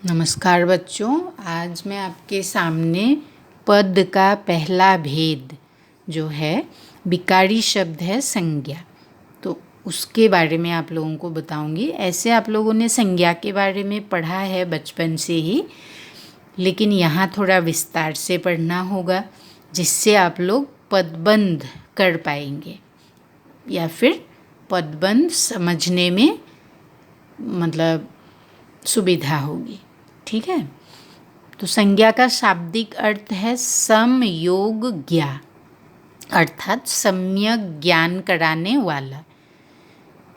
नमस्कार बच्चों, आज मैं आपके सामने पद का पहला भेद जो है विकारी शब्द है संज्ञा, तो उसके बारे में आप लोगों को बताऊंगी। ऐसे आप लोगों ने संज्ञा के बारे में पढ़ा है बचपन से ही, लेकिन यहाँ थोड़ा विस्तार से पढ़ना होगा जिससे आप लोग पदबंध कर पाएंगे या फिर पदबंध समझने में मतलब सुविधा होगी। ठीक है, तो संज्ञा का शाब्दिक अर्थ है समयोग ज्ञा, अर्थात सम्यक ज्ञान कराने वाला।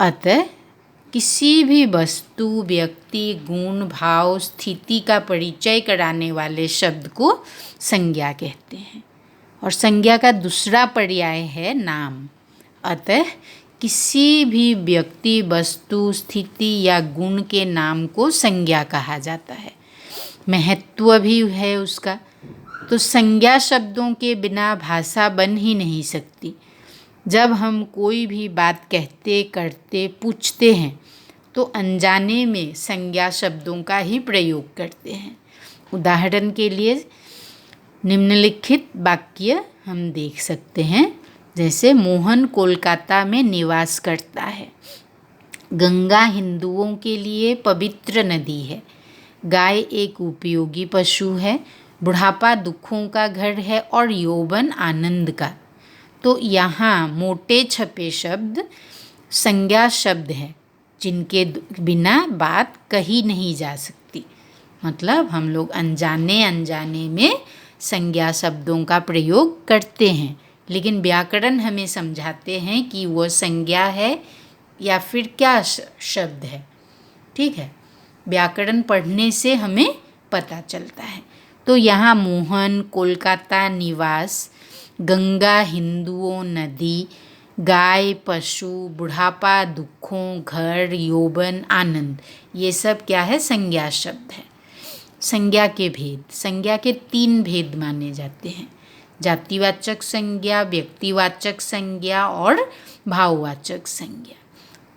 अतः किसी भी वस्तु, व्यक्ति, गुण, भाव, स्थिति का परिचय कराने वाले शब्द को संज्ञा कहते हैं। और संज्ञा का दूसरा पर्याय है नाम। अतः किसी भी व्यक्ति, वस्तु, स्थिति या गुण के नाम को संज्ञा कहा जाता है। महत्व भी है उसका। तो संज्ञा शब्दों के बिना भाषा बन ही नहीं सकती। जब हम कोई भी बात कहते, करते, पूछते हैं तो अनजाने में संज्ञा शब्दों का ही प्रयोग करते हैं। उदाहरण के लिए निम्नलिखित वाक्य हम देख सकते हैं, जैसे मोहन कोलकाता में निवास करता है। गंगा हिंदुओं के लिए पवित्र नदी है। गाय एक उपयोगी पशु है। बुढ़ापा दुखों का घर है और यौवन आनंद का। तो यहाँ मोटे छपे शब्द संज्ञा शब्द हैं जिनके बिना बात कही नहीं जा सकती। मतलब हम लोग अनजाने में संज्ञा शब्दों का प्रयोग करते हैं, लेकिन व्याकरण हमें समझाते हैं कि वो संज्ञा है या फिर क्या शब्द है। ठीक है, व्याकरण पढ़ने से हमें पता चलता है। तो यहाँ मोहन कोलकाता निवास, गंगा हिंदुओं नदी, गाय पशु, बुढ़ापा दुखों घर, यौवन आनंद, ये सब क्या है? संज्ञा शब्द है। संज्ञा के भेद, संज्ञा के 3 भेद माने जाते हैं: जातिवाचक संज्ञा, व्यक्तिवाचक संज्ञा और भाववाचक संज्ञा।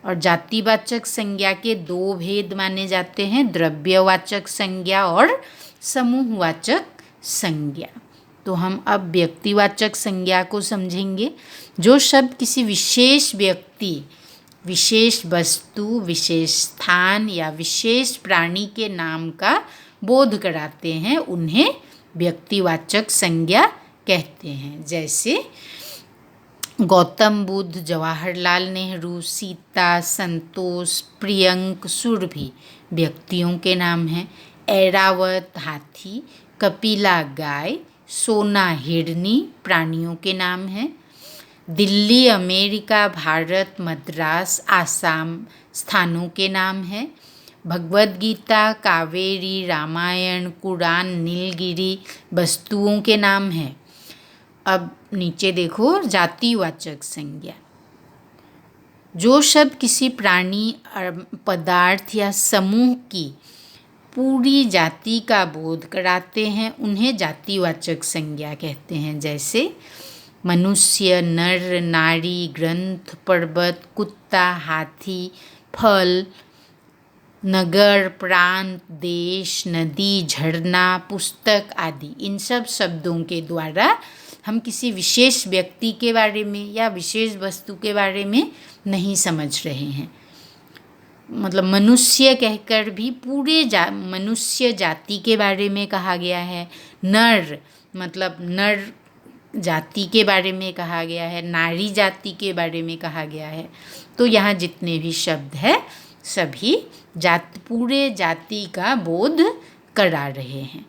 और जातिवाचक संज्ञा के 2 भेद माने जाते हैं: द्रव्यवाचक संज्ञा और समूहवाचक संज्ञा। तो हम अब व्यक्तिवाचक संज्ञा को समझेंगे। जो शब्द किसी विशेष व्यक्ति, विशेष वस्तु, विशेष स्थान या विशेष प्राणी के नाम का बोध कराते हैं उन्हें व्यक्तिवाचक संज्ञा कहते हैं। जैसे गौतम बुद्ध, जवाहरलाल नेहरू, सीता, संतोष, प्रियंक, सुरभि व्यक्तियों के नाम हैं। ऐरावत हाथी, कपिला गाय, सोना हिरनी प्राणियों के नाम हैं। दिल्ली, अमेरिका, भारत, मद्रास, आसाम स्थानों के नाम हैं। भगवद गीता, कावेरी, रामायण, कुरान, नीलगिरी वस्तुओं के नाम हैं। अब नीचे देखो, जातिवाचक संज्ञा। जो शब्द किसी प्राणी, पदार्थ या समूह की पूरी जाति का बोध कराते हैं उन्हें जातिवाचक संज्ञा कहते हैं। जैसे मनुष्य, नर, नारी, ग्रंथ, पर्वत, कुत्ता, हाथी, फल, नगर, प्रांत, देश, नदी, झरना, पुस्तक आदि। इन सब शब्दों के द्वारा हम किसी विशेष व्यक्ति के बारे में या विशेष वस्तु के बारे में नहीं समझ रहे हैं। मतलब मनुष्य कहकर भी पूरे मनुष्य जाति के बारे में कहा गया है। नर मतलब नर जाति के बारे में कहा गया है, नारी जाति के बारे में कहा गया है। तो यहाँ जितने भी शब्द हैं सभी पूरे जाति का बोध करा रहे हैं।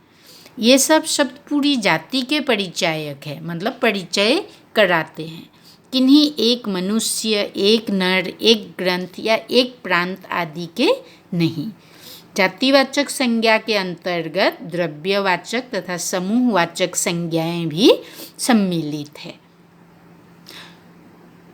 ये सब शब्द पूरी जाति के परिचायक है, मतलब परिचय कराते हैं। किन्हीं एक मनुष्य, एक नर, एक ग्रंथ या एक प्रांत आदि के नहीं। जातिवाचक संज्ञा के अंतर्गत द्रव्यवाचक तथा समूहवाचक संज्ञाएं भी सम्मिलित है।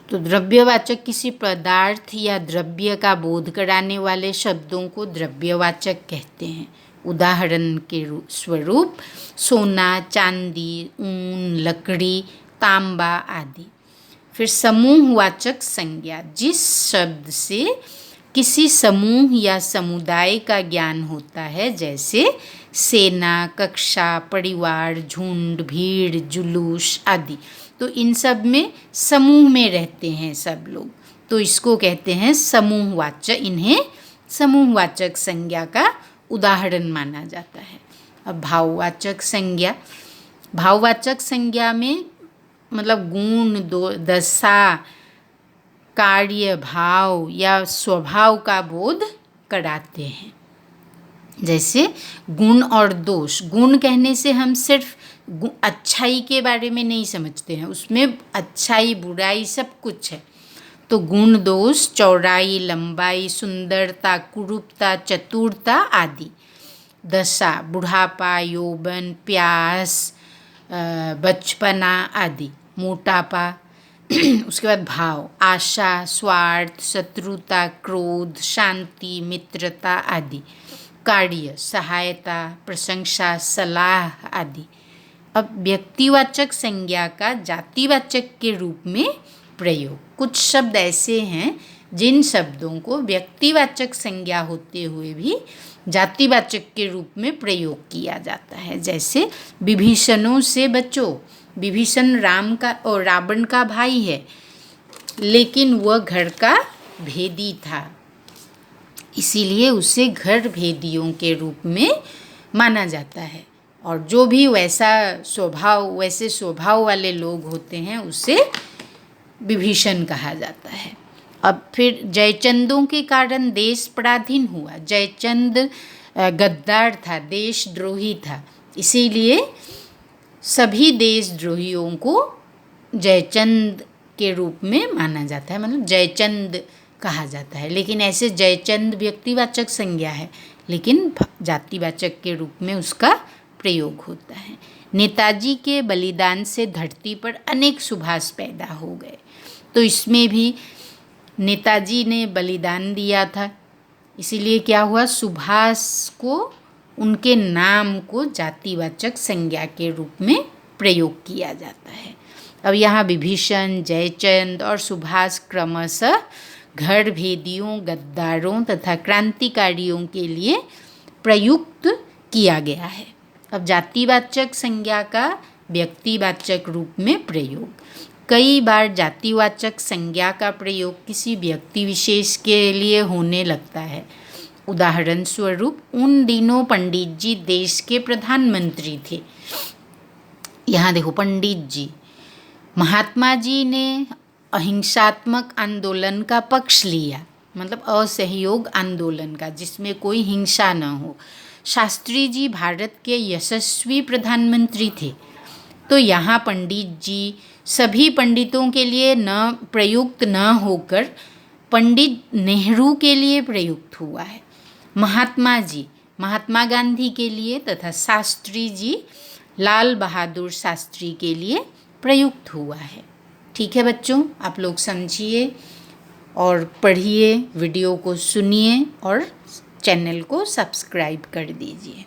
तो द्रव्यवाचक किसी पदार्थ या द्रव्य का बोध कराने वाले शब्दों को द्रव्यवाचक कहते हैं। उदाहरण के स्वरूप सोना, चांदी, ऊन, लकड़ी, तांबा आदि। फिर समूहवाचक संज्ञा, जिस शब्द से किसी समूह या समुदाय का ज्ञान होता है, जैसे सेना, कक्षा, परिवार, झुंड, भीड़, जुलूस आदि। तो इन सब में समूह में रहते हैं सब लोग, तो इसको कहते हैं समूहवाचक। इन्हें समूहवाचक संज्ञा का उदाहरण माना जाता है। अब भाववाचक संज्ञा। भाववाचक संज्ञा में मतलब गुण, दशा, कार्य, भाव या स्वभाव का बोध कराते हैं। जैसे गुण और दोष। गुण कहने से हम सिर्फ अच्छाई के बारे में नहीं समझते हैं, उसमें अच्छाई बुराई सब कुछ है। तो गुण दोष चौड़ाई, लंबाई, सुंदरता, कुरूपता, चतुरता आदि। दशा बुढ़ापा, यौवन, प्यास, बचपना आदि, मोटापा। उसके बाद भाव आशा, स्वार्थ, शत्रुता, क्रोध, शांति, मित्रता आदि। कार्य सहायता, प्रशंसा, सलाह आदि। अब व्यक्तिवाचक संज्ञा का जातिवाचक के रूप में प्रयोग। कुछ शब्द ऐसे हैं जिन शब्दों को व्यक्तिवाचक संज्ञा होते हुए भी जातिवाचक के रूप में प्रयोग किया जाता है। जैसे विभीषणों से बचो। विभीषण राम का और रावण का भाई है, लेकिन वह घर का भेदी था, इसीलिए उसे घर भेदियों के रूप में माना जाता है। और जो भी वैसे स्वभाव वाले लोग होते हैं उसे विभीषण कहा जाता है। अब फिर जयचंदों के कारण देश पराधीन हुआ। जयचंद गद्दार था, देशद्रोही था, इसीलिए सभी देशद्रोहियों को जयचंद के रूप में माना जाता है, मतलब जयचंद कहा जाता है। लेकिन ऐसे जयचंद व्यक्तिवाचक संज्ञा है, लेकिन जातिवाचक के रूप में उसका प्रयोग होता है। नेताजी के बलिदान से धरती पर अनेक सुभाष पैदा हो गए। तो इसमें भी नेताजी ने बलिदान दिया था, इसीलिए क्या हुआ, सुभाष को, उनके नाम को जातिवाचक संज्ञा के रूप में प्रयोग किया जाता है। अब यहाँ विभीषण, जयचंद और सुभाष क्रमशः घर भेदियों, गद्दारों तथा क्रांतिकारियों के लिए प्रयुक्त किया गया है। अब जातिवाचक संज्ञा का व्यक्तिवाचक रूप में प्रयोग। कई बार जातिवाचक संज्ञा का प्रयोग किसी व्यक्ति विशेष के लिए होने लगता है। उदाहरण स्वरूप उन दिनों पंडित जी देश के प्रधानमंत्री थे। यहाँ देखो, पंडित जी। महात्मा जी ने अहिंसात्मक आंदोलन का पक्ष लिया, मतलब असहयोग आंदोलन का, जिसमें कोई हिंसा न हो। शास्त्री जी भारत के यशस्वी प्रधानमंत्री थे। तो यहाँ पंडित जी सभी पंडितों के लिए न प्रयुक्त न होकर पंडित नेहरू के लिए प्रयुक्त हुआ है। महात्मा जी महात्मा गांधी के लिए तथा शास्त्री जी लाल बहादुर शास्त्री के लिए प्रयुक्त हुआ है। ठीक है बच्चों, आप लोग समझिए और पढ़िए, वीडियो को सुनिए और चैनल को सब्सक्राइब कर दीजिए।